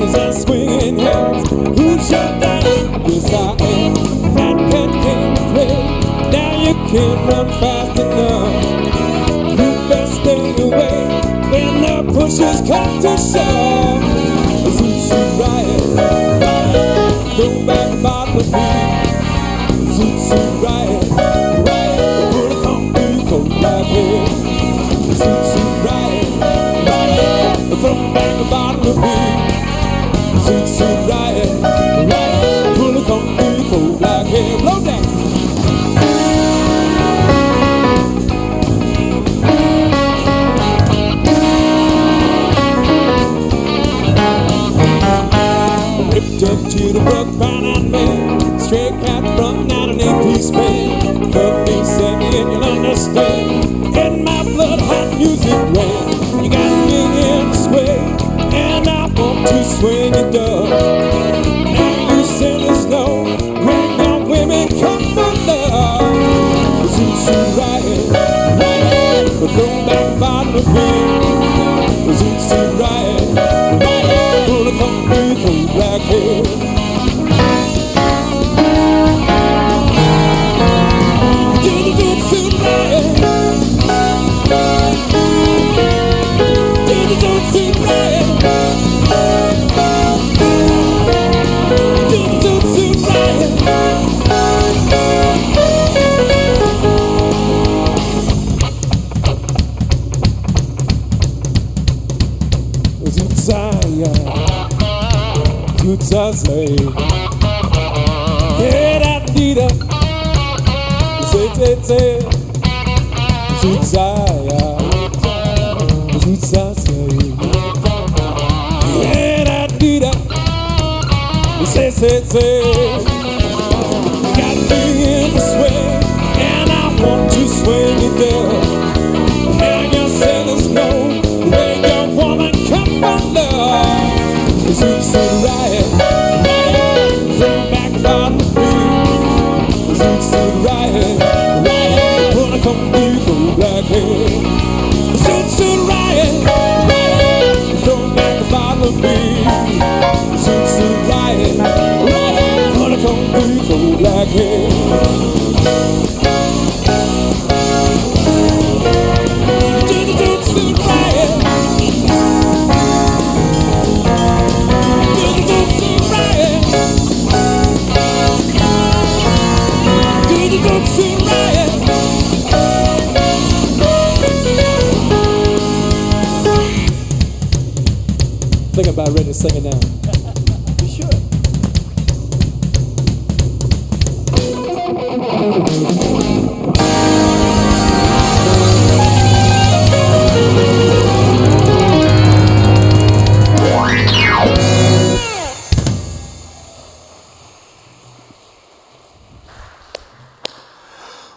ladies and swinging hands. Who's your daddy? Yes, I am. Fat cat came to play. Now you can't run fast enough. You best stay away when the pushers come to shove. Zoot, Riot, Riot, throw back bottle of beer. Zoot, Riot, Riot, put a concrete coat right here. Zoot, Riot, Riot, throw back a bottle of beer. Zoot, Riot, Riot, put a concrete coat right here. Blow down. Ripped up to the brook, brown and man. Straight cat from 98-piece band. Love me, send me, and you'll understand. In my blood, hot music ran. You got me in the sway, and I want to swing it up. Now you sailors know when young women come for love. Zoot, Riot, Riot, throw back a bottle of beer. Zoot, Riot, Riot, full of concrete cold black hair. Say, yeah, that need a say, yeah, that need a say, got me in the swing, and I want to swing it down. And your sailors know when your woman come from love. Zoot, Riot, Riot, throw back a bottle of beer. Zoot, Riot, Riot, put a concrete cold black hair. Zoot, Riot, Riot, throw back a bottle of beer. Zoot, Riot, Riot, put a concrete cold black hair. Zoot, Riot. I think I'm about ready to sing it now. You should.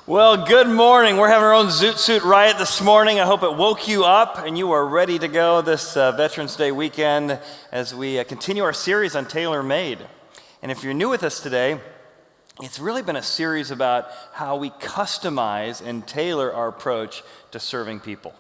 Well, good morning. We're having our own Zoot Riot this morning. I hope it woke you up and you are ready to go this Veterans Day weekend as we continue our series on Tailor Made. And if you're new with us today, it's really been a series about how we customize and tailor our approach to serving people.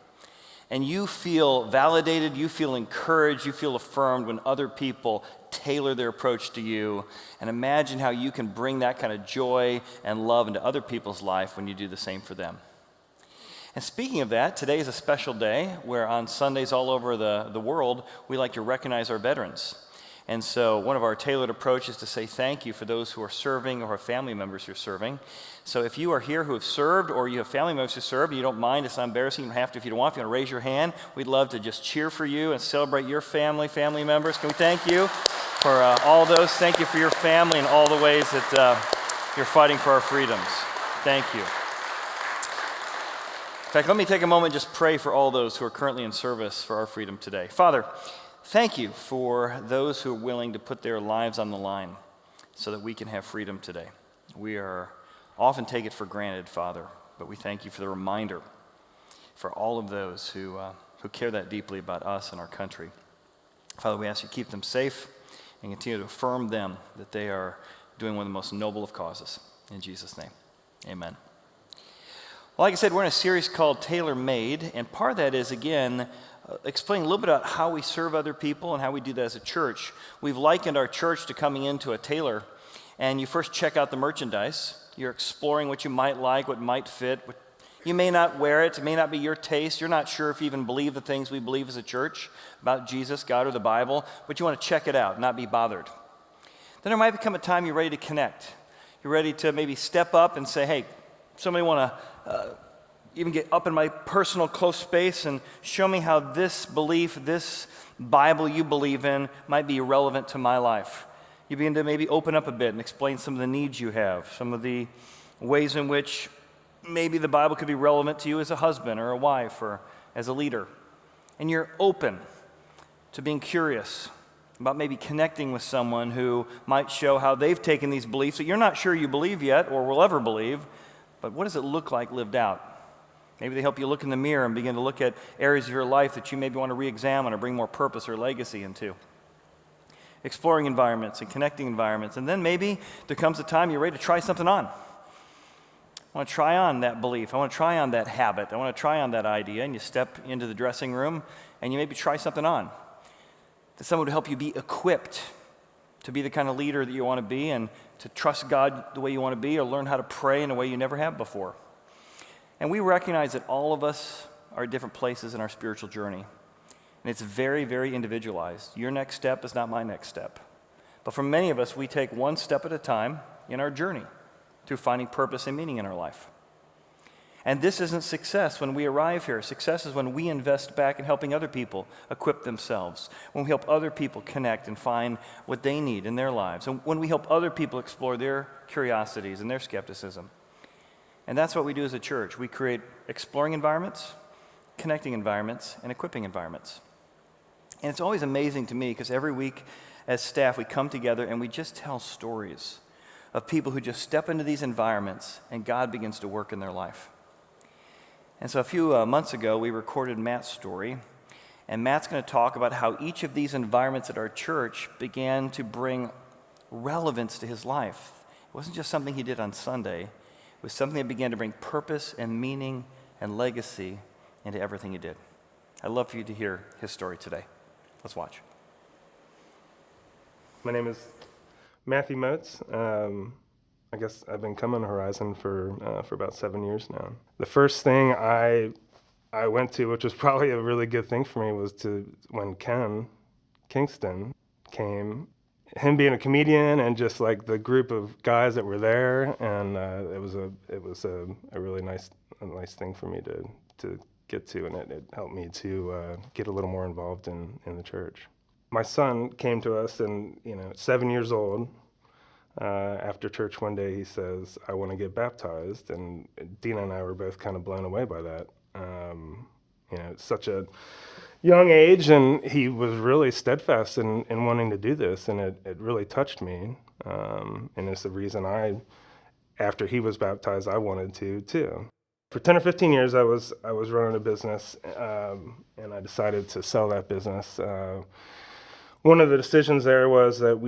And you feel validated, you feel encouraged, you feel affirmed when other people tailor their approach to you. And imagine how you can bring that kind of joy and love into other people's life when you do the same for them. And speaking of that, today is a special day where on Sundays all over the world, we like to recognize our veterans. And so one of our tailored approaches is to say thank you for those who are serving or have family members who are serving. So if you are here who have served or you have family members who served and you don't mind, it's not embarrassing, you don't have to if you don't want, if you want to raise your hand, we'd love to just cheer for you and celebrate your family members. Can we thank you for all those? Thank you for your family and all the ways that you're fighting for our freedoms. Thank you. In fact, let me take a moment and just pray for all those who are currently in service for our freedom today. Father, thank you for those who are willing to put their lives on the line so that we can have freedom today. We often take it for granted, Father, but we thank you for the reminder for all of those who care that deeply about us and our country. Father, we ask you to keep them safe and continue to affirm them that they are doing one of the most noble of causes. In Jesus' name, amen. Well, like I said, we're in a series called Tailor Made, and part of that is, again, explaining a little bit about how we serve other people and how we do that as a church. We've likened our church to coming into a tailor, and you first check out the merchandise. You're exploring what you might like, what might fit. You may not wear it. It may not be your taste. You're not sure if you even believe the things we believe as a church about Jesus, God, or the Bible, but you want to check it out, not be bothered. Then there might become a time you're ready to connect. You're ready to maybe step up and say, hey, somebody want to even get up in my personal close space and show me how this belief, this Bible you believe in might be relevant to my life. You begin to maybe open up a bit and explain some of the needs you have, some of the ways in which maybe the Bible could be relevant to you as a husband or a wife or as a leader. And you're open to being curious about maybe connecting with someone who might show how they've taken these beliefs that you're not sure you believe yet or will ever believe, but what does it look like lived out? Maybe they help you look in the mirror and begin to look at areas of your life that you maybe want to re-examine or bring more purpose or legacy into. Exploring environments and connecting environments. And then maybe there comes a time you're ready to try something on. I want to try on that belief. I want to try on that habit. I want to try on that idea. And you step into the dressing room and you maybe try something on. That someone would help you be equipped to be the kind of leader that you want to be and to trust God the way you want to be or learn how to pray in a way you never have before. And we recognize that all of us are at different places in our spiritual journey. And it's very, very individualized. Your next step is not my next step. But for many of us, we take one step at a time in our journey through finding purpose and meaning in our life. And this isn't success when we arrive here. Success is when we invest back in helping other people equip themselves, when we help other people connect and find what they need in their lives, and when we help other people explore their curiosities and their skepticism. And that's what we do as a church. We create exploring environments, connecting environments, and equipping environments. And it's always amazing to me because every week as staff we come together and we just tell stories of people who just step into these environments and God begins to work in their life. And so a few months ago we recorded Matt's story, and Matt's going to talk about how each of these environments at our church began to bring relevance to his life. It wasn't just something he did on Sunday. It was something that began to bring purpose and meaning and legacy into everything he did. I'd love for you to hear his story today. Let's watch. My name is Matthew Motes. I guess I've been coming to Horizon for about 7 years now. The first thing I went to, which was probably a really good thing for me, was when Ken Kingston came. Him being a comedian and just like the group of guys that were there, and it was a really nice thing for me to get to, and it helped me to get a little more involved in the church. My son came to us, and 7 years old. After church one day, he says, "I want to get baptized," and Dina and I were both kind of blown away by that. It's such a young age, and he was really steadfast in wanting to do this, and it really touched me. And it's the reason after he was baptized, I wanted to too. For 10 or 15 years, I was running a business, and I decided to sell that business. One of the decisions there was that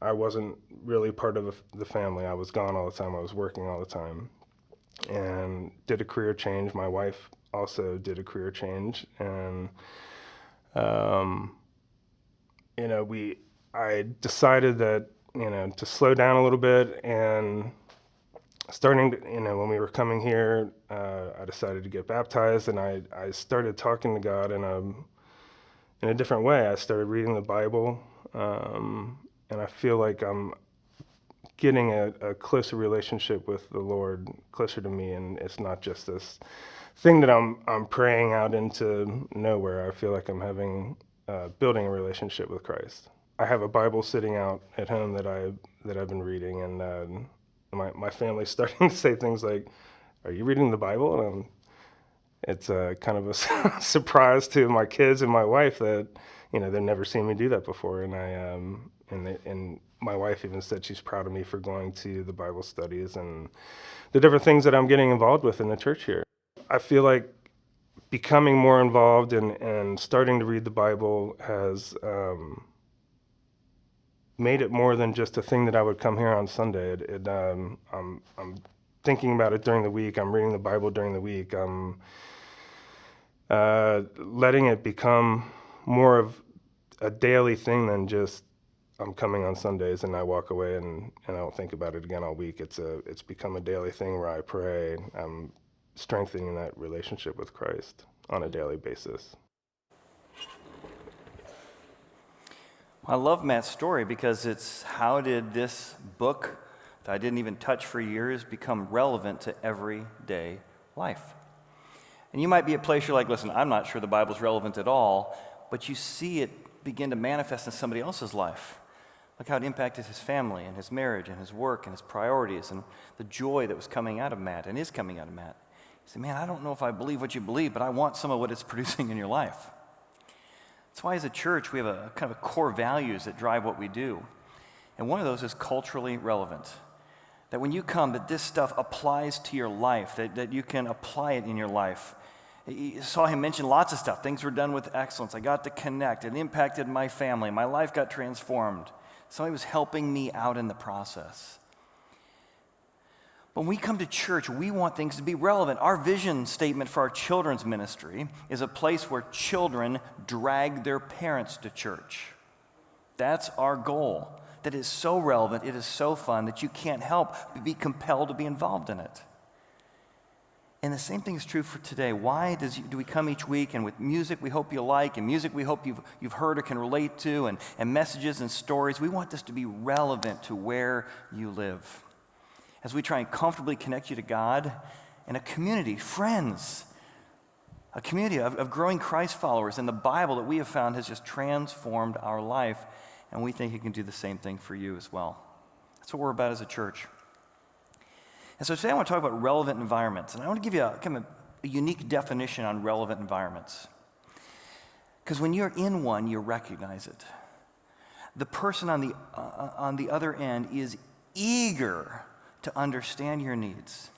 I wasn't really part of the family. I was gone all the time. I was working all the time, and did a career change. My wife also did a career change, and I decided that to slow down a little bit, and starting to, when we were coming here, I decided to get baptized, and I started talking to God in a different way. I started reading the Bible, and I feel like I'm getting a closer relationship with the Lord, closer to me, and it's not just this thing that I'm praying out into nowhere. I feel like I'm building a relationship with Christ. I have a Bible sitting out at home that I've been reading, and my family's starting to say things like, "Are you reading the Bible?" And it's kind of a surprise to my kids and my wife that they've never seen me do that before, and and my wife even said she's proud of me for going to the Bible studies and the different things that I'm getting involved with in the church here. I feel like becoming more involved and starting to read the Bible has made it more than just a thing that I would come here on Sunday. I'm thinking about it during the week. I'm reading the Bible during the week. I'm letting it become more of a daily thing than just I'm coming on Sundays and I walk away and I don't think about it again all week. It's become a daily thing where I pray. I'm strengthening that relationship with Christ on a daily basis. I love Matt's story because it's how did this book that I didn't even touch for years become relevant to everyday life? And you might be at a place you're like, listen, I'm not sure the Bible's relevant at all, but you see it begin to manifest in somebody else's life. Look how it impacted his family and his marriage and his work and his priorities and the joy that was coming out of Matt and is coming out of Matt. You say, man, I don't know if I believe what you believe, but I want some of what it's producing in your life. That's why as a church we have a kind of a core values that drive what we do. And one of those is culturally relevant. That when you come, that this stuff applies to your life, that you can apply it in your life. You saw him mention lots of stuff. Things were done with excellence. I got to connect. It impacted my family. My life got transformed. Somebody was helping me out in the process. When we come to church, we want things to be relevant. Our vision statement for our children's ministry is a place where children drag their parents to church. That's our goal. That is so relevant, it is so fun that you can't help but be compelled to be involved in it. And the same thing is true for today. Why do we come each week and with music we hope you like and music we hope you've heard or can relate to and messages and stories? We want this to be relevant to where you live. As we try and comfortably connect you to God and a community, friends, a community of growing Christ followers, and the Bible that we have found has just transformed our life, and we think it can do the same thing for you as well. That's what we're about as a church. And so today I want to talk about relevant environments, and I want to give you a unique definition on relevant environments. Because when you're in one, you recognize it. The person on the other end is eager to understand your needs.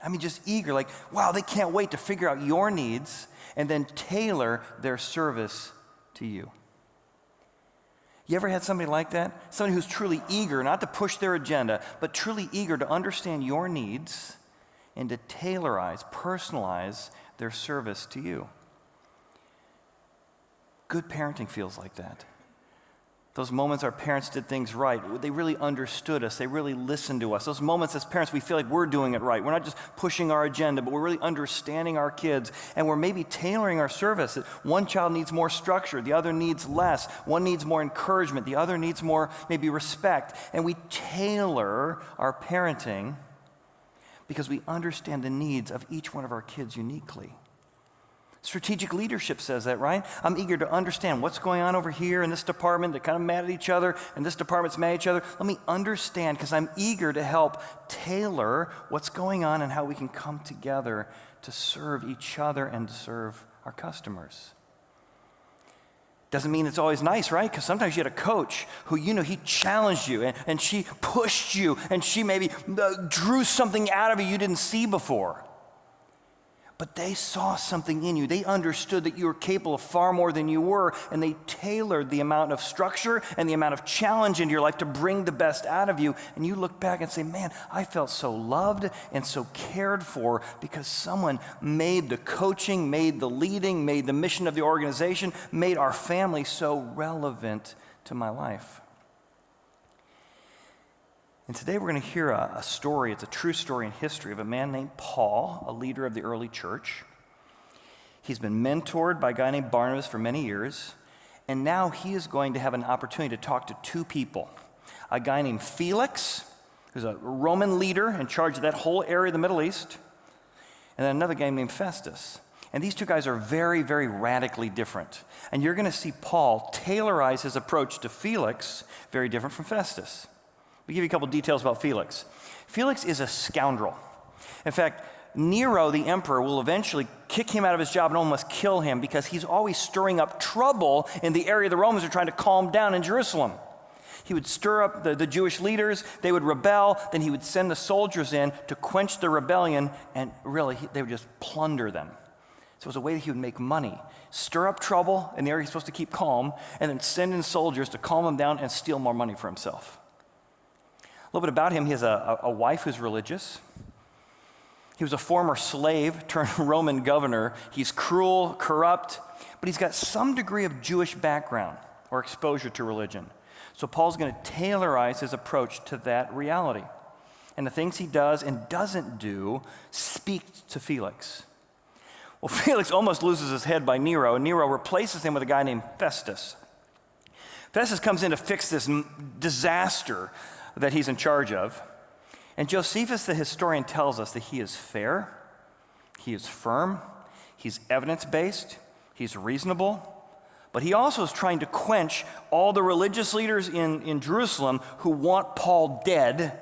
I mean, just eager, like, wow, they can't wait to figure out your needs and then tailor their service to you. You ever had somebody like that? Somebody who's truly eager, not to push their agenda, but truly eager to understand your needs and to tailorize, personalize their service to you. Good parenting feels like that. Those moments our parents did things right. They really understood us. They really listened to us. Those moments as parents, we feel like we're doing it right. We're not just pushing our agenda, but we're really understanding our kids. And we're maybe tailoring our service. One child needs more structure. The other needs less. One needs more encouragement. The other needs more maybe respect. And we tailor our parenting because we understand the needs of each one of our kids uniquely. Strategic leadership says that, right? I'm eager to understand what's going on over here in this department. They're kind of mad at each other, and this department's mad at each other. Let me understand because I'm eager to help tailor what's going on and how we can come together to serve each other and to serve our customers. Doesn't mean it's always nice, right? Because sometimes you had a coach who, he challenged you and she pushed you and she maybe drew something out of you didn't see before. But they saw something in you. They understood that you were capable of far more than you were, and they tailored the amount of structure and the amount of challenge into your life to bring the best out of you. And you look back and say, man, I felt so loved and so cared for because someone made the coaching, made the leading, made the mission of the organization, made our family so relevant to my life. And today we're going to hear a story, it's a true story in history of a man named Paul, a leader of the early church. He's been mentored by a guy named Barnabas for many years, and now he is going to have an opportunity to talk to two people. A guy named Felix, who's a Roman leader in charge of that whole area of the Middle East, and then another guy named Festus. And these two guys are very, very radically different. And you're going to see Paul tailorize his approach to Felix, very different from Festus. I'll give you a couple details about Felix. Felix is a scoundrel. In fact, Nero, the emperor, will eventually kick him out of his job and almost kill him because he's always stirring up trouble in the area the Romans are trying to calm down in Jerusalem. He would stir up the Jewish leaders, they would rebel, then he would send the soldiers in to quench the rebellion, and really, they would just plunder them. So it was a way that he would make money. Stir up trouble in the area he's supposed to keep calm, and then send in soldiers to calm them down and steal more money for himself. A little bit about him, he has a wife who's religious. He was a former slave turned Roman governor. He's cruel, corrupt, but he's got some degree of Jewish background or exposure to religion. So Paul's going to tailorize his approach to that reality. And the things he does and doesn't do speak to Felix. Well, Felix almost loses his head by Nero, and Nero replaces him with a guy named Festus. Festus comes in to fix this disaster that he's in charge of. And Josephus, the historian, tells us that he is fair, he is firm, he's evidence-based, he's reasonable, but he also is trying to quench all the religious leaders in Jerusalem who want Paul dead.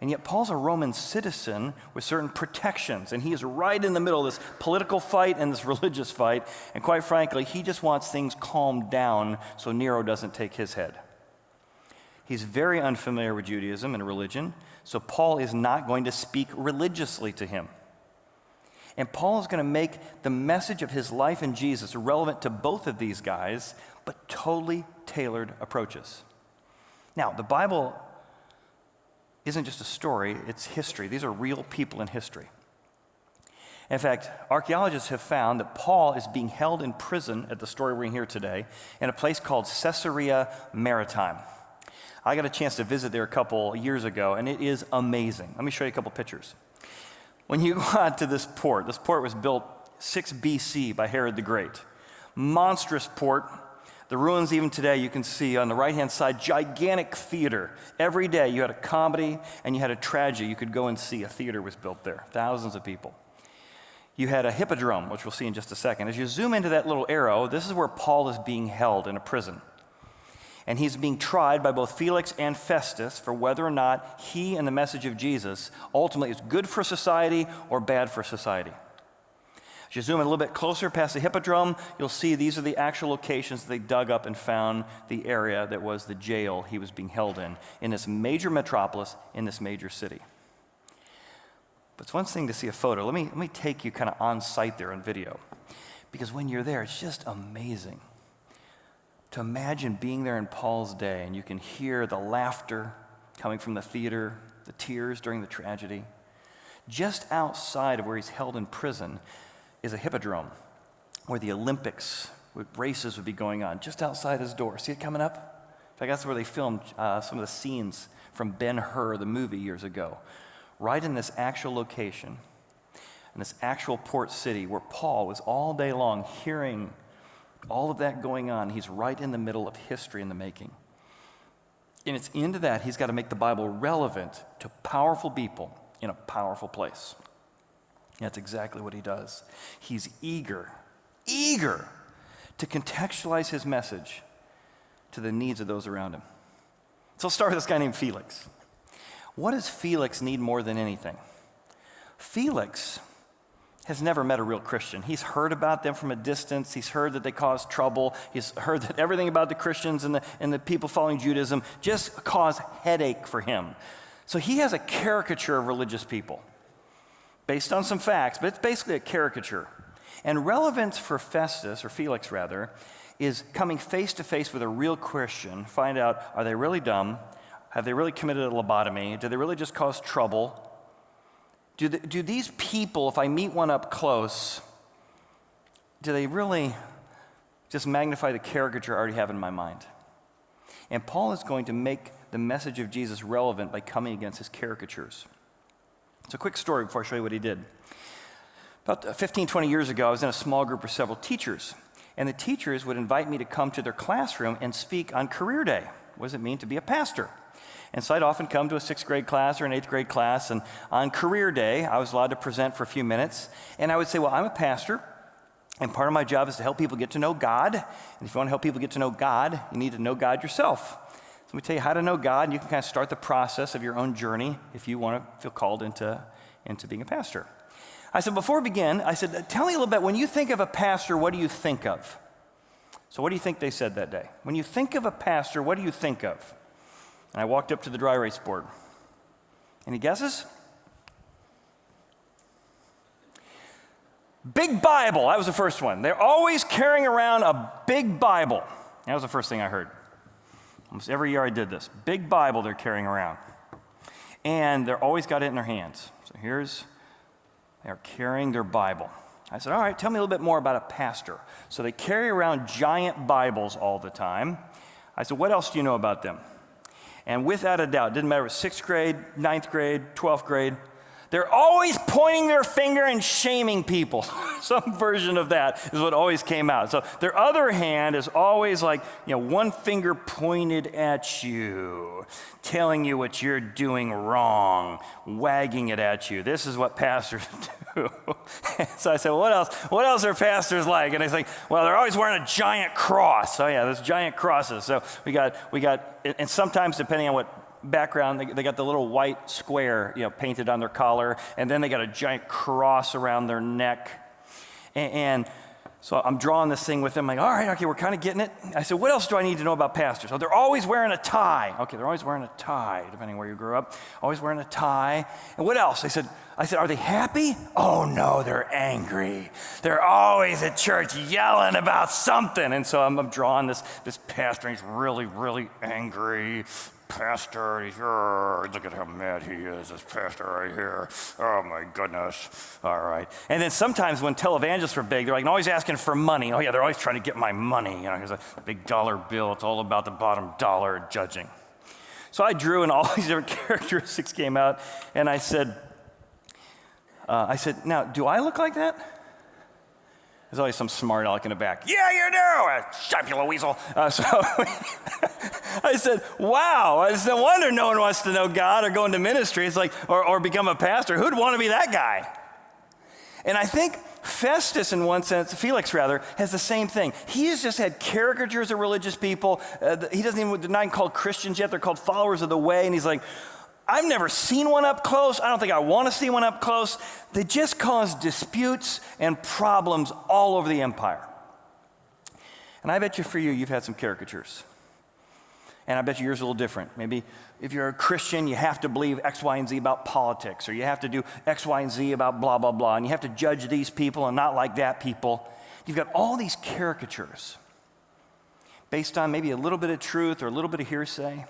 And yet Paul's a Roman citizen with certain protections, and he is right in the middle of this political fight and this religious fight. And quite frankly, he just wants things calmed down so Nero doesn't take his head. He's very unfamiliar with Judaism and religion, so Paul is not going to speak religiously to him. And Paul is going to make the message of his life in Jesus relevant to both of these guys, but totally tailored approaches. Now, the Bible isn't just a story, it's history. These are real people in history. In fact, archaeologists have found that Paul is being held in prison at the story we're in here today in a place called Caesarea Maritime. I got a chance to visit there a couple years ago, and it is amazing. Let me show you a couple pictures. When you go out to this port was built 6 BC by Herod the Great. Monstrous port. The ruins even today you can see on the right-hand side, gigantic theater. Every day you had a comedy and you had a tragedy. You could go and see. A theater was built there, thousands of people. You had a hippodrome, which we'll see in just a second. As you zoom into that little arrow, this is where Paul is being held in a prison. And he's being tried by both Felix and Festus for whether or not he and the message of Jesus ultimately is good for society or bad for society. As you zoom in a little bit closer past the hippodrome, you'll see these are the actual locations they dug up and found the area that was the jail he was being held in this major metropolis, in this major city. But it's one thing to see a photo. Let me take you kind of on site there on video. Because when you're there, it's just amazing to imagine being there in Paul's day, and you can hear the laughter coming from the theater, the tears during the tragedy. Just outside of where he's held in prison is a hippodrome where the Olympics races would be going on, just outside his door. See it coming up? In fact, that's where they filmed some of the scenes from Ben-Hur, the movie, years ago. Right in this actual location, in this actual port city where Paul was all day long hearing all of that going on. He's right in the middle of history in the making. And it's into that he's got to make the Bible relevant to powerful people in a powerful place. That's exactly what he does. He's eager to contextualize his message to the needs of those around him. So let's start with this guy named Felix. What does Felix need more than anything? Felix has never met a real Christian. He's heard about them from a distance. He's heard that they cause trouble. He's heard that everything about the Christians and the people following Judaism just cause headache for him. So he has a caricature of religious people based on some facts, but it's basically a caricature. And relevance for Festus, or Felix rather, is coming face to face with a real Christian, find out, are they really dumb? Have they really committed a lobotomy? Do they really just cause trouble? Do these people, if I meet one up close, do they really just magnify the caricature I already have in my mind? And Paul is going to make the message of Jesus relevant by coming against his caricatures. It's a quick story before I show you what he did. About 15, 20 years ago, I was in a small group of several teachers, and the teachers would invite me to come to their classroom and speak on career day. What does it mean to be a pastor? And so I'd often come to a 6th grade class or an 8th grade class, and on career day, I was allowed to present for a few minutes, and I would say, well, I'm a pastor, and part of my job is to help people get to know God, and if you want to help people get to know God, you need to know God yourself. So let me tell you how to know God, and you can kind of start the process of your own journey if you want to feel called into being a pastor. I said, before we begin, I said, tell me a little bit, when you think of a pastor, what do you think of? So what do you think they said that day? When you think of a pastor, what do you think of? And I walked up to the dry erase board. Any guesses? Big Bible, that was the first one. They're always carrying around a big Bible. That was the first thing I heard. Almost every year I did this. Big Bible they're carrying around. And they're always got it in their hands. So here's They're carrying their Bible. I said, all right, tell me a little bit more about a pastor. So they carry around giant Bibles all the time. I said, what else do you know about them? And without a doubt, didn't matter if it was 6th grade, 9th grade, 12th grade, they're always pointing their finger and shaming people. Some version of that is what always came out. So their other hand is always like, one finger pointed at you, telling you what you're doing wrong, wagging it at you. This is what pastors do. So I said, well, what else? What else are pastors like? And they think, well, they're always wearing a giant cross. Oh yeah, there's giant crosses. So we got, and sometimes depending on what background, they got the little white square, painted on their collar, and then they got a giant cross around their neck. And so I'm drawing this thing with them, like, all right, okay, we're kind of getting it. I said, what else do I need to know about pastors? Oh, they're always wearing a tie. Okay, they're always wearing a tie, depending where you grew up. Always wearing a tie. And what else? I said, are they happy? Oh no, they're angry. They're always at church yelling about something. And so I'm drawing this pastor, and he's really, really angry. Pastor, look at how mad he is, this pastor right here. Oh my goodness. All right. And then sometimes when televangelists were big, they're like always asking for money. Oh yeah, they're always trying to get my money. Here's a big dollar bill. It's all about the bottom dollar judging. So I drew, and all these different characteristics came out, and I said, now, do I look like that? There's always some smart aleck in the back. Yeah, you do! Shut you, weasel. So I said, wow, it's no wonder no one wants to know God or go into ministry. It's like, or become a pastor. Who'd want to be that guy? And I think Festus, in one sense, Felix rather, has the same thing. He has just had caricatures of religious people. He doesn't even, they're not even called Christians yet. They're called followers of the way. And he's like, I've never seen one up close. I don't think I want to see one up close. They just cause disputes and problems all over the empire. And I bet you for you, you've had some caricatures. And I bet you yours is a little different. Maybe if you're a Christian, you have to believe X, Y, and Z about politics, or you have to do X, Y, and Z about blah, blah, blah, and you have to judge these people and not like that people. You've got all these caricatures based on maybe a little bit of truth or a little bit of hearsay.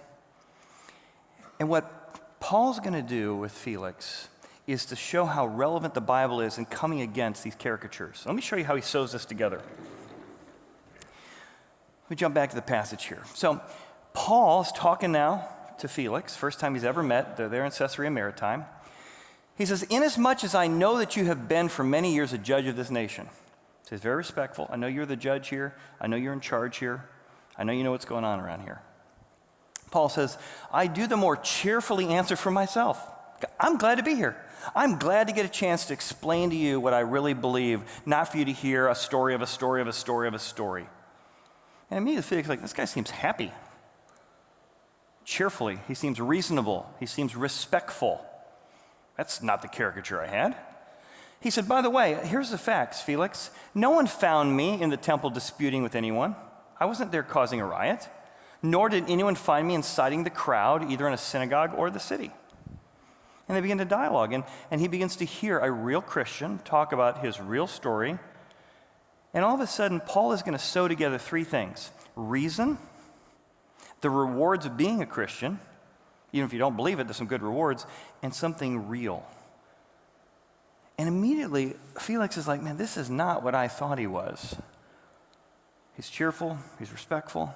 And what Paul's going to do with Felix is to show how relevant the Bible is in coming against these caricatures. Let me show you how he sews this together. Let me jump back to the passage here. So Paul is talking now to Felix, first time he's ever met. They're there in Caesarea Maritime. He says, inasmuch as I know that you have been for many years a judge of this nation. So he's very respectful. I know you're the judge here. I know you're in charge here. I know you know what's going on around here. Paul says, I do the more cheerfully answer for myself. I'm glad to be here. I'm glad to get a chance to explain to you what I really believe, not for you to hear a story of a story of a story of a story. And immediately Felix is like, this guy seems happy. Cheerfully. He seems reasonable. He seems respectful. That's not the caricature I had. He said, by the way, here's the facts, Felix. No one found me in the temple disputing with anyone. I wasn't there causing a riot. Nor did anyone find me inciting the crowd, either in a synagogue or the city. And they begin to dialogue, and he begins to hear a real Christian talk about his real story. And all of a sudden, Paul is going to sew together three things: reason, the rewards of being a Christian, even if you don't believe it, there's some good rewards, and something real. And immediately, Felix is like, man, this is not what I thought he was. He's cheerful, he's respectful.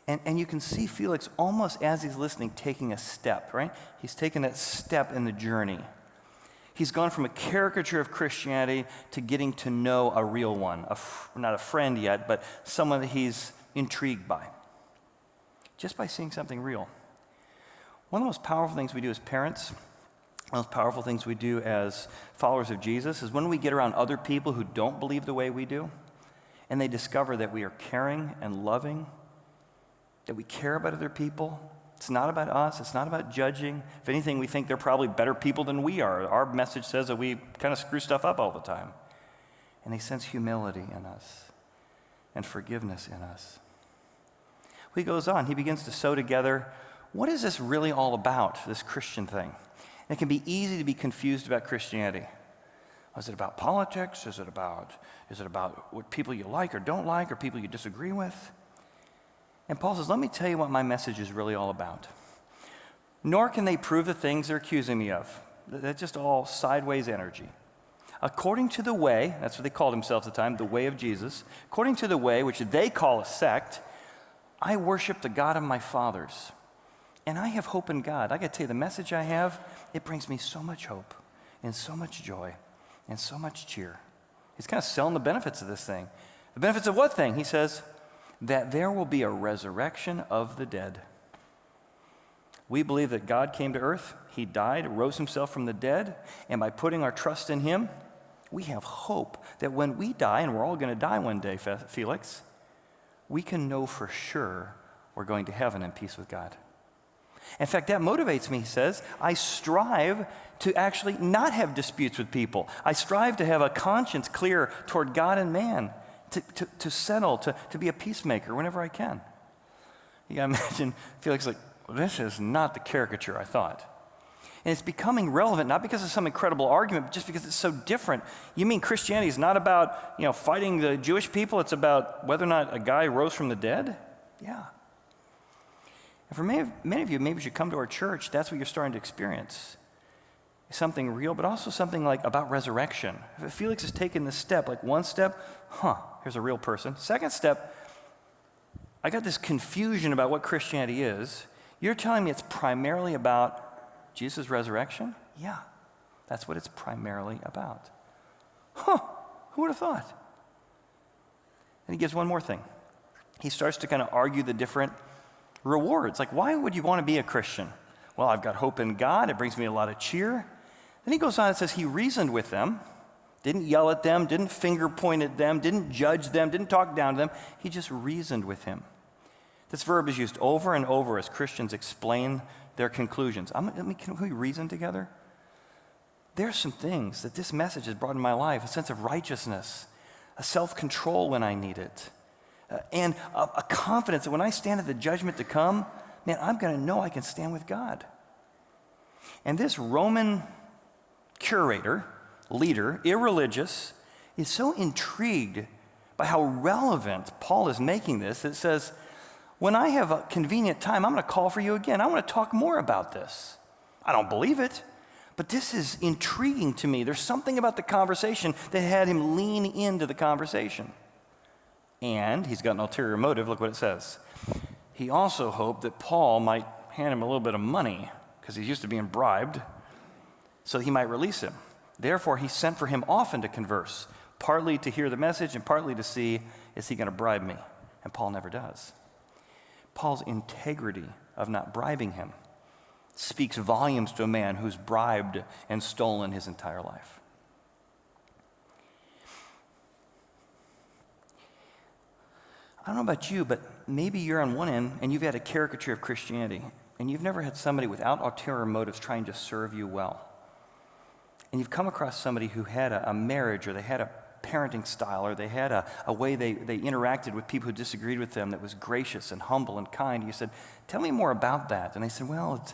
And you can see Felix almost as he's listening taking a step, right? He's taken that step in the journey. He's gone from a caricature of Christianity to getting to know a real one, not a friend yet, but someone that he's intrigued by, just by seeing something real. One of the most powerful things we do as parents, one of the most powerful things we do as followers of Jesus is when we get around other people who don't believe the way we do, and they discover that we are caring and loving, that we care about other people. It's not about us. It's not about judging. If anything, we think they're probably better people than we are. Our message says that we kind of screw stuff up all the time. And they sense humility in us and forgiveness in us. He goes on. He begins to sew together, what is this really all about, this Christian thing? And it can be easy to be confused about Christianity. Is it about politics? Is it about what people you like or don't like, or people you disagree with? And Paul says, let me tell you what my message is really all about. Nor can they prove the things they're accusing me of. That's just all sideways energy. according to the way, that's what they called themselves at the time, the way of Jesus, according to the way, which they call a sect, I worship the God of my fathers. And I have hope in God. I got to tell you, the message I have, it brings me so much hope and so much joy and so much cheer. He's kind of selling the benefits of this thing. The benefits of what thing? He says, that there will be a resurrection of the dead. We believe that God came to earth, he died, rose himself from the dead, and by putting our trust in him, we have hope that when we die, and we're all going to die one day, Felix, we can know for sure we're going to heaven in peace with God. In fact, that motivates me, he says. I strive to actually not have disputes with people. I strive to have a conscience clear toward God and man, to settle, to be a peacemaker whenever I can. You got to imagine Felix like, well, this is not the caricature I thought. And it's becoming relevant, not because of some incredible argument, but just because it's so different. You mean Christianity is not about, fighting the Jewish people? It's about whether or not a guy rose from the dead? Yeah. And for many of you, maybe as you come to our church, that's what you're starting to experience. Something real, but also something like about resurrection. If Felix has taken this step, like one step, here's a real person. Second step, I got this confusion about what Christianity is. You're telling me it's primarily about Jesus' resurrection? Yeah, that's what it's primarily about. Who would have thought? And he gives one more thing. He starts to kind of argue the different rewards. Like, why would you want to be a Christian? Well, I've got hope in God. It brings me a lot of cheer. Then he goes on and says he reasoned with them, didn't yell at them, didn't finger point at them, didn't judge them, didn't talk down to them. He just reasoned with him. This verb is used over and over as Christians explain their conclusions. Can we reason together? There's some things that this message has brought in my life, a sense of righteousness, a self-control when I need it, and a confidence that when I stand at the judgment to come, man, I'm going to know I can stand with God. And this Roman curator, leader, irreligious, is so intrigued by how relevant Paul is making this. It says, when I have a convenient time, I'm going to call for you again. I want to talk more about this. I don't believe it, but this is intriguing to me. There's something about the conversation that had him lean into the conversation. And he's got an ulterior motive. Look what it says. He also hoped that Paul might hand him a little bit of money because he's used to being bribed, so he might release him. Therefore, he sent for him often to converse, partly to hear the message and partly to see, is he going to bribe me? And Paul never does. Paul's integrity of not bribing him speaks volumes to a man who's bribed and stolen his entire life. I don't know about you, but maybe you're on one end and you've had a caricature of Christianity and you've never had somebody without ulterior motives trying to serve you well. And you've come across somebody who had a marriage, or they had a parenting style, or they had a way they interacted with people who disagreed with them that was gracious and humble and kind. You said, tell me more about that. And they said, well, it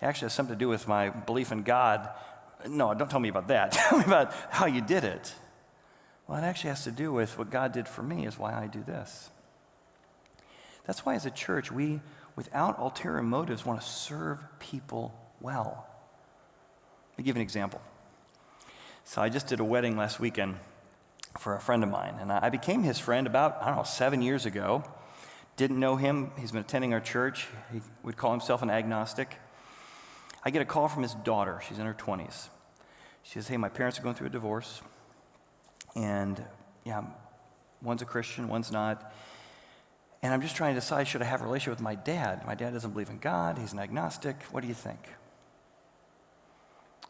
actually has something to do with my belief in God. No, don't tell me about that. Tell me about how you did it. Well, it actually has to do with what God did for me is why I do this. That's why as a church, we, without ulterior motives, want to serve people well. Let me give you an example. So I just did a wedding last weekend for a friend of mine, and I became his friend about, 7 years ago. Didn't know him. He's been attending our church. He would call himself an agnostic. I get a call from his daughter. She's in her 20s. She says, hey, my parents are going through a divorce. And one's a Christian, one's not. And I'm just trying to decide, should I have a relationship with my dad? My dad doesn't believe in God. He's an agnostic. What do you think?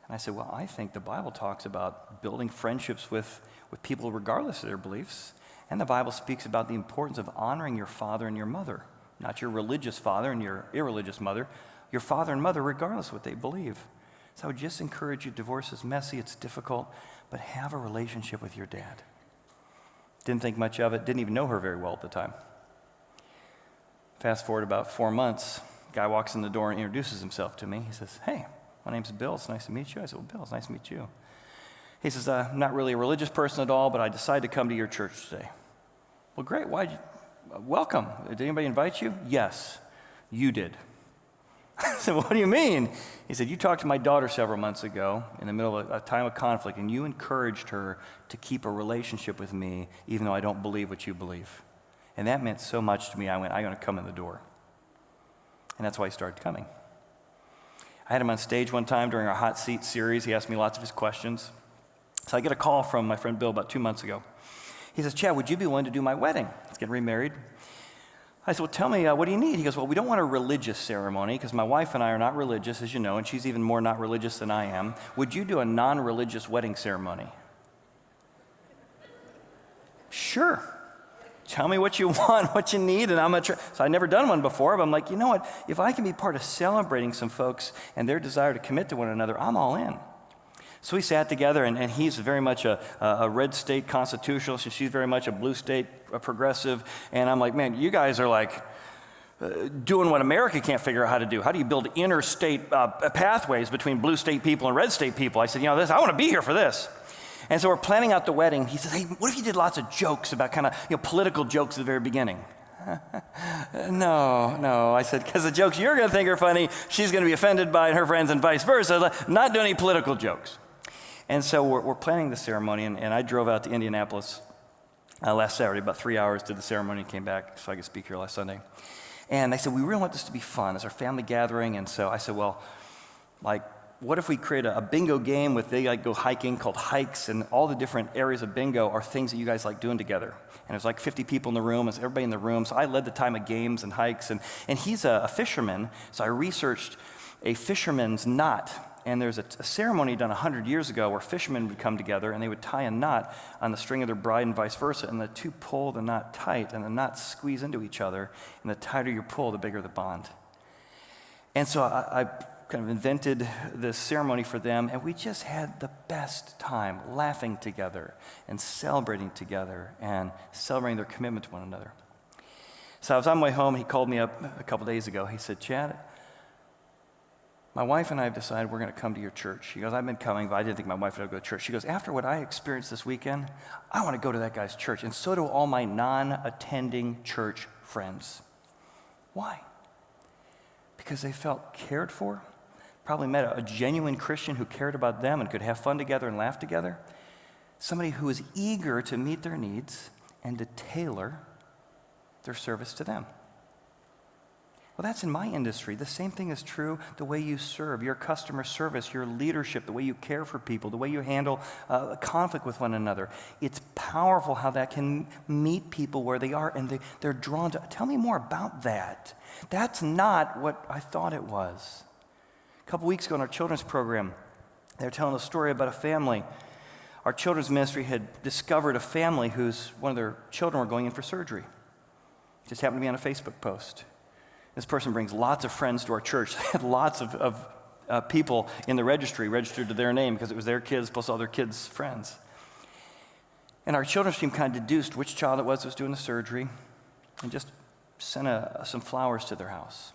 And I said, well, I think the Bible talks about building friendships with people regardless of their beliefs. And the Bible speaks about the importance of honoring your father and your mother, not your religious father and your irreligious mother, your father and mother regardless of what they believe. So I would just encourage you, divorce is messy, it's difficult, but have a relationship with your dad. Didn't think much of it, didn't even know her very well at the time. Fast forward about 4 months, guy walks in the door and introduces himself to me. He says, hey, my name's Bill, it's nice to meet you. I said, well, Bill, it's nice to meet you. He says, I'm not really a religious person at all, but I decided to come to your church today. Well, great, welcome. Did anybody invite you? Yes, you did. I said, what do you mean? He said, you talked to my daughter several months ago in the middle of a time of conflict, and you encouraged her to keep a relationship with me, even though I don't believe what you believe. And that meant so much to me, I went, I'm going to come in the door. And that's why he started coming. I had him on stage one time during our Hot Seat series. He asked me lots of his questions. So I get a call from my friend Bill about 2 months ago. He says, Chad, would you be willing to do my wedding? Let's get remarried. I said, well, tell me, what do you need? He goes, well, we don't want a religious ceremony because my wife and I are not religious, as you know, and she's even more not religious than I am. Would you do a non-religious wedding ceremony? Sure. Tell me what you want, what you need, and I'm going to try. So I'd never done one before, but I'm like, you know what? If I can be part of celebrating some folks and their desire to commit to one another, I'm all in. So we sat together, and he's very much a red state constitutional, so she's very much a blue state progressive, and I'm like, man, you guys are like doing what America can't figure out how to do. How do you build interstate pathways between blue state people and red state people? I said, you know, I want to be here for this. And so we're planning out the wedding. He says, hey, what if you did lots of jokes about kind of political jokes at the very beginning? No. I said, because the jokes you're going to think are funny, she's going to be offended by her friends and vice versa. Not doing any political jokes. And so we're planning the ceremony, and I drove out to Indianapolis last Saturday, about 3 hours, did the ceremony, and came back so I could speak here last Sunday. And they said, we really want this to be fun. It's our family gathering. And so I said, well, what if we create a bingo game with they go hiking called Hikes, and all the different areas of bingo are things that you guys like doing together. And there's like 50 people in the room, it's everybody in the room. So I led the time of games and hikes, and he's a fisherman, so I researched a fisherman's knot. And there's a ceremony done 100 years ago where fishermen would come together and they would tie a knot on the string of their bride and vice versa, and the two pull the knot tight, and the knots squeeze into each other, and the tighter you pull, the bigger the bond. And so I kind of invented this ceremony for them, and we just had the best time laughing together and celebrating together and celebrating their commitment to one another. So I was on my way home. He called me up a couple days ago. He said, Chad, my wife and I have decided we're going to come to your church. She goes, I've been coming, but I didn't think my wife would go to church. She goes, after what I experienced this weekend, I want to go to that guy's church, and so do all my non-attending church friends. Why? Because they felt cared for, probably met a genuine Christian who cared about them and could have fun together and laugh together. Somebody who was eager to meet their needs and to tailor their service to them. Well, that's in my industry. The same thing is true the way you serve, your customer service, your leadership, the way you care for people, the way you handle conflict with one another. It's powerful how that can meet people where they are, and they're drawn to. Tell me more about that. That's not what I thought it was. A couple weeks ago in our children's program, they were telling a story about a family. Our children's ministry had discovered a family whose one of their children were going in for surgery. It just happened to be on a Facebook post. This person brings lots of friends to our church. They had lots of people in the registry registered to their name because it was their kids plus all their kids' friends. And our children's team kind of deduced which child it was that was doing the surgery and just sent some flowers to their house.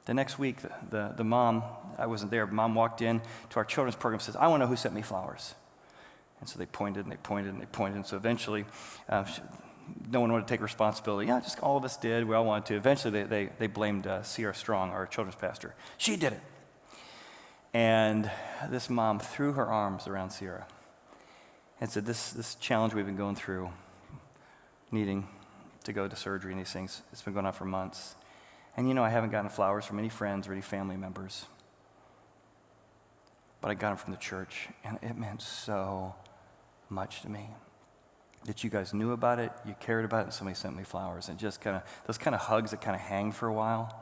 The next week, the mom, I wasn't there, but mom walked in to our children's program and says, I want to know who sent me flowers. And so they pointed and they pointed and they pointed. And so eventually, no one wanted to take responsibility. Yeah, just all of us did. We all wanted to. Eventually, they blamed Sierra Strong, our children's pastor. She did it. And this mom threw her arms around Sierra and said, this challenge we've been going through, needing to go to surgery and these things, it's been going on for months. And I haven't gotten flowers from any friends or any family members. But I got them from the church, and it meant so much to me that you guys knew about it, you cared about it, and somebody sent me flowers. And just kind of, those kind of hugs that kind of hang for a while.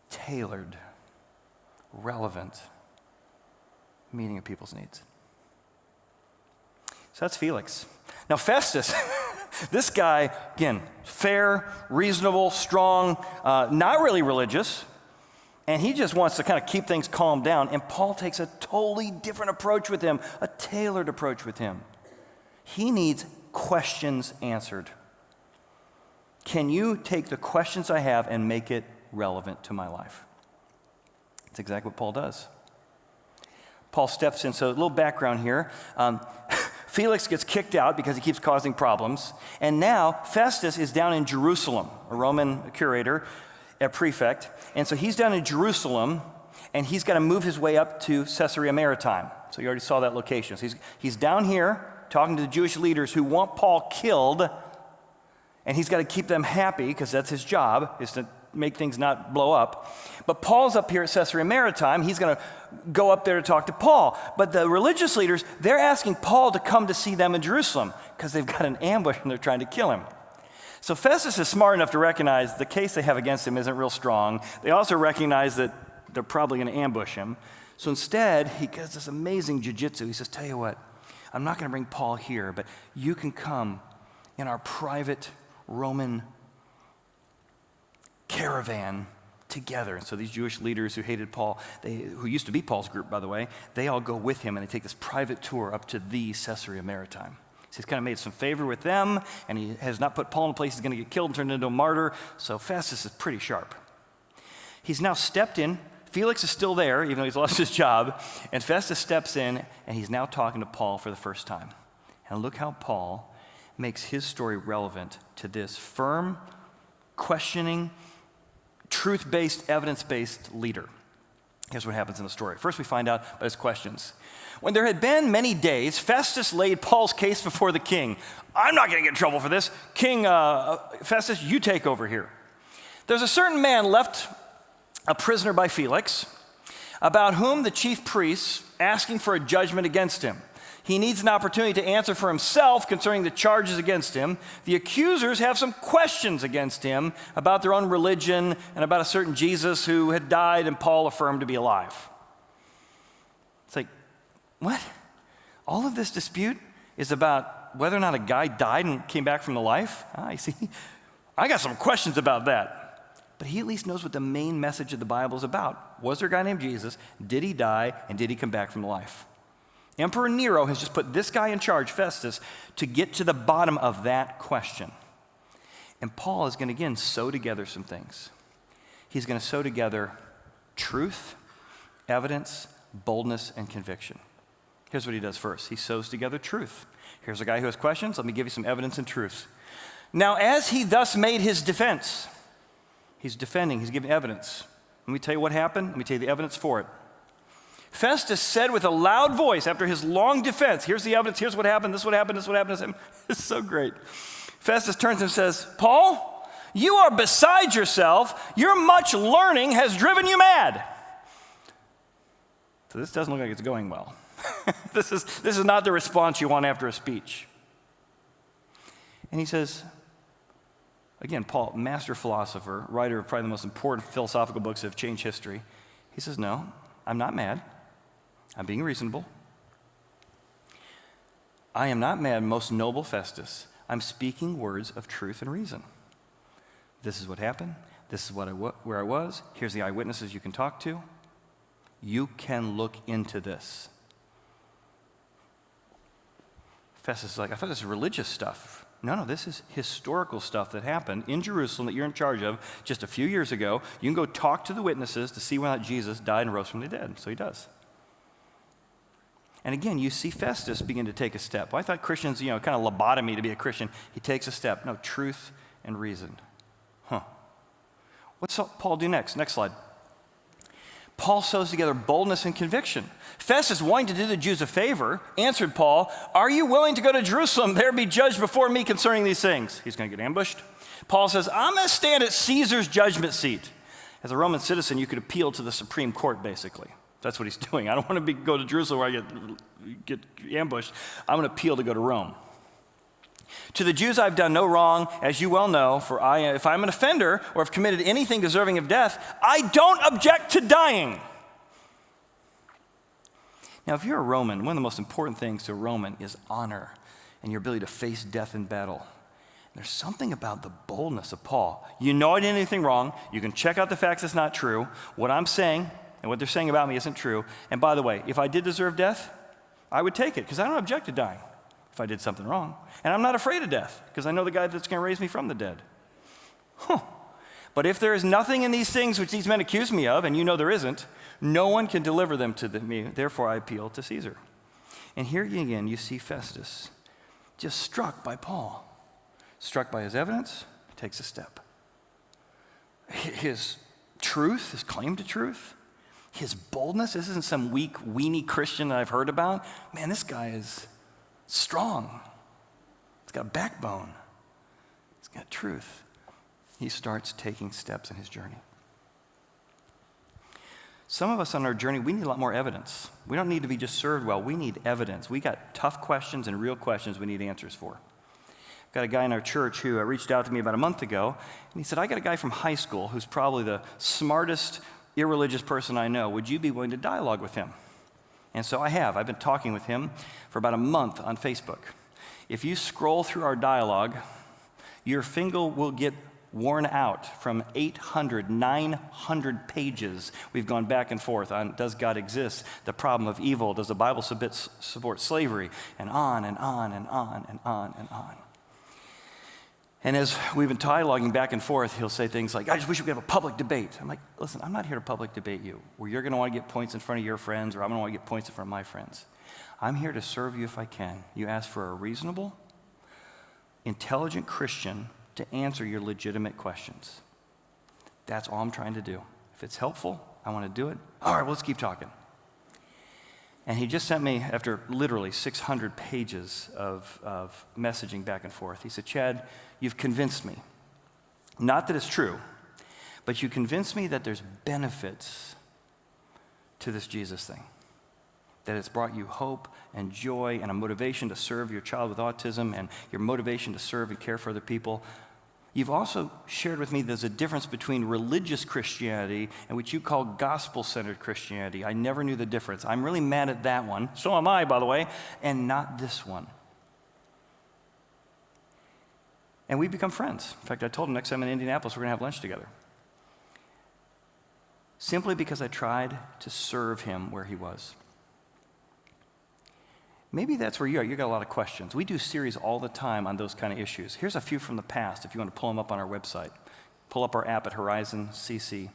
Tailored, relevant, meeting of people's needs. So that's Felix. Now Festus, this guy, again, fair, reasonable, strong, not really religious, and he just wants to kind of keep things calmed down. And Paul takes a totally different approach with him, a tailored approach with him. He needs questions answered. Can you take the questions I have and make it relevant to my life? That's exactly what Paul does. Paul steps in. So a little background here. Felix gets kicked out because he keeps causing problems. And now Festus is down in Jerusalem, a Roman curator, a prefect. And so he's down in Jerusalem, and he's got to move his way up to Caesarea Maritime. So you already saw that location. So he's down here talking to the Jewish leaders who want Paul killed, and he's got to keep them happy because that's his job, is to make things not blow up. But Paul's up here at Caesarea Maritime. He's going to go up there to talk to Paul. But the religious leaders, they're asking Paul to come to see them in Jerusalem because they've got an ambush and they're trying to kill him. So Festus is smart enough to recognize the case they have against him isn't real strong. They also recognize that they're probably going to ambush him. So instead, he does this amazing jiu-jitsu. He says, tell you what, I'm not going to bring Paul here, but you can come in our private Roman caravan together. And so these Jewish leaders who hated Paul, who used to be Paul's group, by the way, they all go with him and they take this private tour up to the Caesarea Maritime. So he's kind of made some favor with them, and he has not put Paul in a place he's going to get killed and turned into a martyr. So Festus is pretty sharp. He's now stepped in. Felix is still there, even though he's lost his job. And Festus steps in, and he's now talking to Paul for the first time. And look how Paul makes his story relevant to this firm, questioning, truth-based, evidence-based leader. Here's what happens in the story. First, we find out about his questions. When there had been many days, Festus laid Paul's case before the king. I'm not going to get in trouble for this. King Festus, you take over here. There's a certain man left a prisoner by Felix, about whom the chief priests asking for a judgment against him. He needs an opportunity to answer for himself concerning the charges against him. The accusers have some questions against him about their own religion and about a certain Jesus who had died and Paul affirmed to be alive. It's like, what? All of this dispute is about whether or not a guy died and came back from the life? I see. I got some questions about that. But he at least knows what the main message of the Bible is about. Was there a guy named Jesus? Did he die? And did he come back from life? Emperor Nero has just put this guy in charge, Festus, to get to the bottom of that question. And Paul is going to, again, sew together some things. He's going to sew together truth, evidence, boldness, and conviction. Here's what he does first. He sews together truth. Here's a guy who has questions. Let me give you some evidence and truth. Now, as he thus made his defense, he's defending, he's giving evidence. Let me tell you what happened. Let me tell you the evidence for it. Festus said with a loud voice after his long defense, here's the evidence, here's what happened, this is what happened, this is what happened to him. It's so great. Festus turns and says, Paul, you are beside yourself. Your much learning has driven you mad. So this doesn't look like it's going well. This is not the response you want after a speech. And he says, again, Paul, master philosopher, writer of probably the most important philosophical books that have changed history. He says, no, I'm not mad. I'm being reasonable. I am not mad, most noble Festus. I'm speaking words of truth and reason. This is what happened. This is where I was. Here's the eyewitnesses you can talk to. You can look into this. Festus is like, I thought this was religious stuff. No, this is historical stuff that happened in Jerusalem that you're in charge of just a few years ago. You can go talk to the witnesses to see whether or not Jesus died and rose from the dead. So he does. And again, you see Festus begin to take a step. Well, I thought Christians, kind of lobotomy to be a Christian. He takes a step. No, truth and reason. What's Paul do next? Next slide. Paul sews together boldness and conviction. Festus, wanting to do the Jews a favor, answered Paul, are you willing to go to Jerusalem, there be judged before me concerning these things? He's going to get ambushed. Paul says, I'm going to stand at Caesar's judgment seat. As a Roman citizen, you could appeal to the Supreme Court, basically. That's what he's doing. I don't want to go to Jerusalem where I get ambushed. I'm going to appeal to go to Rome. To the Jews I've done no wrong, as you well know, for if I'm an offender or have committed anything deserving of death, I don't object to dying. Now, if you're a Roman, one of the most important things to a Roman is honor and your ability to face death in battle. There's something about the boldness of Paul. You know I didn't do anything wrong. You can check out the facts it's not true. What I'm saying and what they're saying about me isn't true. And by the way, if I did deserve death, I would take it because I don't object to dying if I did something wrong. And I'm not afraid of death because I know the guy that's going to raise me from the dead. But if there is nothing in these things which these men accuse me of, and you know there isn't, no one can deliver them to me. Therefore, I appeal to Caesar. And here again, you see Festus just struck by Paul. Struck by his evidence, takes a step. his truth, his claim to truth, his boldness. This isn't some weak, weenie Christian that I've heard about. Man, this guy is strong. He's got backbone. He's got truth. He starts taking steps in his journey. Some of us on our journey, we need a lot more evidence. We don't need to be just served well. We need evidence. We got tough questions and real questions we need answers for. I've got a guy in our church who reached out to me about a month ago, and he said, I got a guy from high school who's probably the smartest, irreligious person I know. Would you be willing to dialogue with him? And so I have. I've been talking with him for about a month on Facebook. If you scroll through our dialogue, your finger will get worn out from 800, 900 pages. We've gone back and forth on, does God exist? The problem of evil. Does the Bible support slavery? And on and on and on and on and on. And as we've been dialoguing back and forth, he'll say things like, I just wish we could have a public debate. I'm like, listen, I'm not here to public debate you, where you're going to want to get points in front of your friends, or I'm going to want to get points in front of my friends. I'm here to serve you if I can. You ask for a reasonable, intelligent Christian to answer your legitimate questions. That's all I'm trying to do. If it's helpful, I want to do it. All right, well, let's keep talking. And he just sent me, after literally 600 pages of messaging back and forth, he said, Chad, you've convinced me. Not that it's true, but you convinced me that there's benefits to this Jesus thing. That it's brought you hope and joy and a motivation to serve your child with autism and your motivation to serve and care for other people. You've also shared with me there's a difference between religious Christianity and what you call gospel-centered Christianity. I never knew the difference. I'm really mad at that one. So am I, by the way, and not this one. And we've become friends. In fact, I told him next time in Indianapolis we're going to have lunch together. Simply because I tried to serve him where he was. Maybe that's where you are. You got a lot of questions. We do series all the time on those kind of issues. Here's a few from the past if you want to pull them up on our website. Pull up our app at Horizon CC.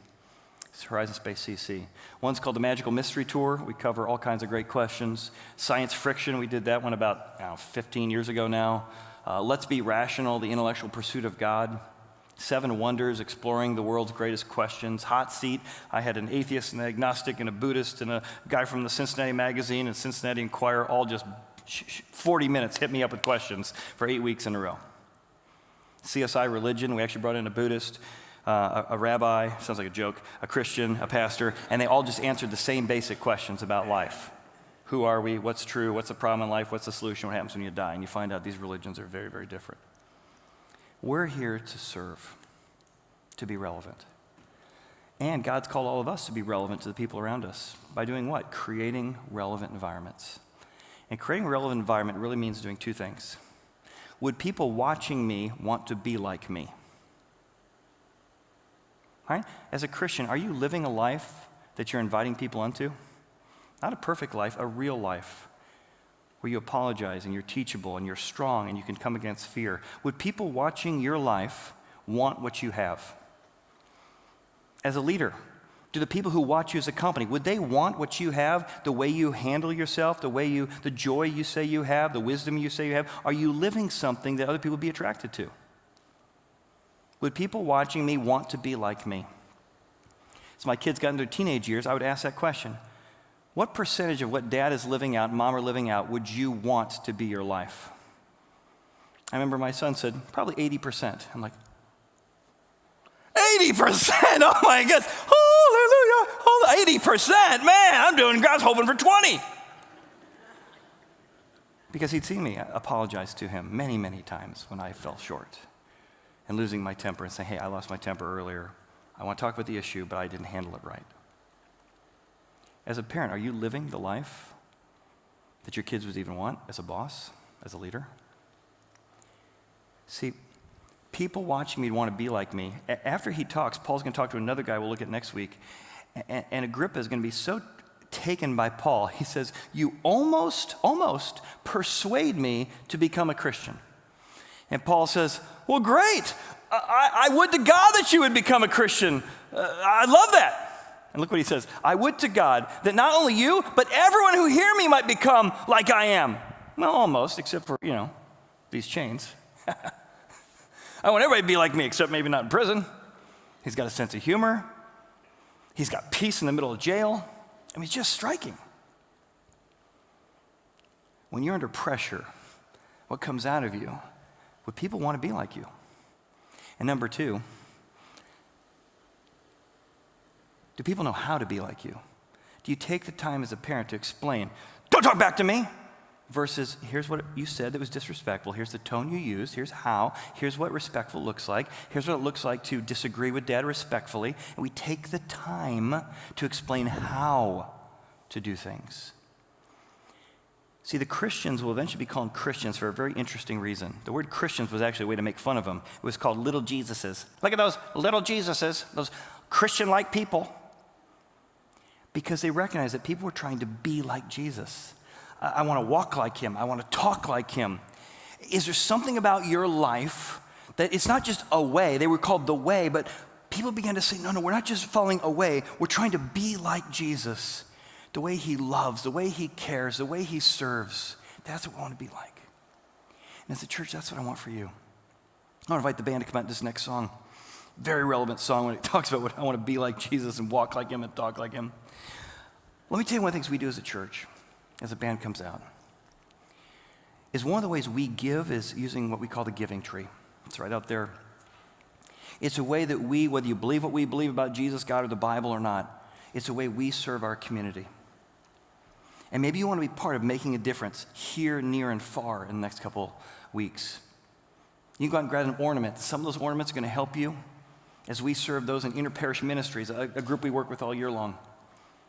It's Horizon Space CC. One's called the Magical Mystery Tour. We cover all kinds of great questions. Science Friction, we did that one about 15 years ago now. Let's Be Rational, the intellectual pursuit of God. 7 Wonders, exploring the world's greatest questions. Hot Seat, I had an atheist, an agnostic, and a Buddhist, and a guy from the Cincinnati Magazine and Cincinnati Enquirer, all just 40 minutes hit me up with questions for 8 weeks in a row. CSI Religion, we actually brought in a Buddhist, a rabbi, sounds like a joke, a Christian, a pastor, and they all just answered the same basic questions about life. Who are we? What's true? What's the problem in life? What's the solution? What happens when you die? And you find out these religions are very, very different. We're here to serve, to be relevant. And God's called all of us to be relevant to the people around us. By doing what? Creating relevant environments. And creating a relevant environment really means doing 2 things. Would people watching me want to be like me? All right? As a Christian, are you living a life that you're inviting people into? Not a perfect life, a real life. Where you apologize and you're teachable and you're strong and you can come against fear. Would people watching your life want what you have? As a leader, do the people who watch you as a company, would they want what you have, the way you handle yourself, the joy you say you have, the wisdom you say you have? Are you living something that other people would be attracted to? Would people watching me want to be like me? As my kids got into their teenage years, I would ask that question. What percentage of what dad is living out and mom are living out would you want to be your life? I remember my son said, probably 80%. I'm like, 80%? Oh my goodness, hallelujah, 80%, man, I'm doing God's hoping for 20. Because he'd seen me apologize to him many, many times when I fell short and losing my temper and saying, hey, I lost my temper earlier. I want to talk about the issue, but I didn't handle it right. As a parent, are you living the life that your kids would even want as a boss, as a leader? See, people watching me want to be like me. After he talks, Paul's going to talk to another guy we'll look at next week, and Agrippa is going to be so taken by Paul. He says, you almost persuade me to become a Christian. And Paul says, well, great. I would to God that you would become a Christian. I love that. And look what he says. I would to God that not only you, but everyone who hear me might become like I am. Well, almost, except for, these chains. I want everybody to be like me, except maybe not in prison. He's got a sense of humor. He's got peace in the middle of jail. I mean, it's just striking. When you're under pressure, what comes out of you? Would people want to be like you? And number two, do people know how to be like you? Do you take the time as a parent to explain, don't talk back to me, versus here's what you said that was disrespectful, here's the tone you used, here's how, here's what respectful looks like, here's what it looks like to disagree with dad respectfully, and we take the time to explain how to do things. See, the Christians will eventually be called Christians for a very interesting reason. The word Christians was actually a way to make fun of them. It was called little Jesuses. Look at those little Jesuses, those Christian-like people. Because they recognize that people were trying to be like Jesus. I want to walk like him. I want to talk like him. Is there something about your life that it's not just a way? They were called the way, but people began to say, no, we're not just following a way. We're trying to be like Jesus. The way he loves, the way he cares, the way he serves. That's what we want to be like. And as a church, that's what I want for you. I want to invite the band to come out this next song. Very relevant song when it talks about what I want to be like Jesus and walk like him and talk like him. Let me tell you one of the things we do as a church, as a band comes out, is one of the ways we give is using what we call the giving tree. It's right out there. It's a way that we, whether you believe what we believe about Jesus, God, or the Bible or not, it's a way we serve our community. And maybe you want to be part of making a difference here, near, and far in the next couple weeks. You can go out and grab an ornament. Some of those ornaments are going to help you as we serve those in interparish ministries, a group we work with all year long.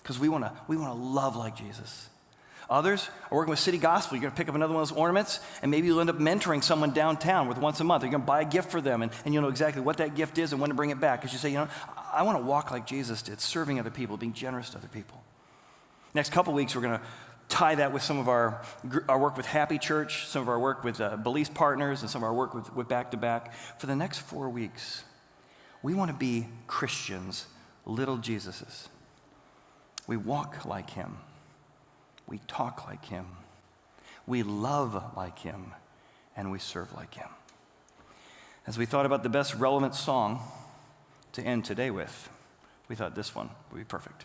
Because we want to love like Jesus. Others are working with City Gospel. You're going to pick up another one of those ornaments, and maybe you'll end up mentoring someone downtown with once a month. You're going to buy a gift for them, and you'll know exactly what that gift is and when to bring it back. Because you say, I want to walk like Jesus did, serving other people, being generous to other people. Next couple weeks, we're going to tie that with some of our work with Happy Church, some of our work with Belize Partners, and some of our work with Back to Back. For the next 4 weeks, we want to be Christians, little Jesuses. We walk like him. We talk like him. We love like him. And we serve like him. As we thought about the best relevant song to end today with, we thought this one would be perfect.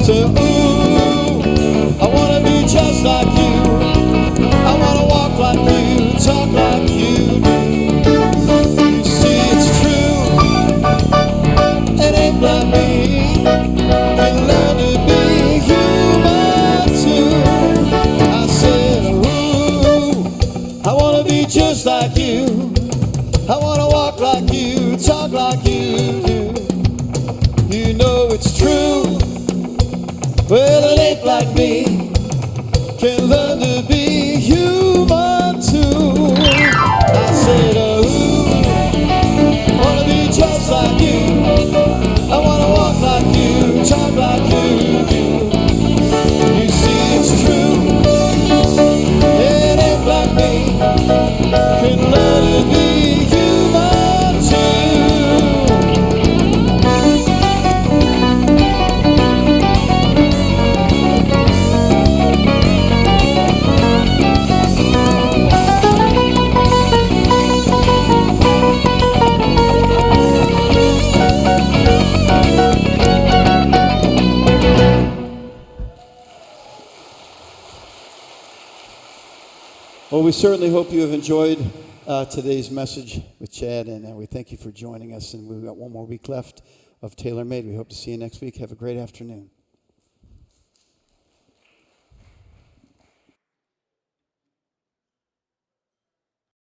So, ooh, I wanna be just like Well, we certainly hope you have enjoyed today's message with Chad, and we thank you for joining us. And we've got one more week left of Tailor Made. We hope to see you next week. Have a great afternoon.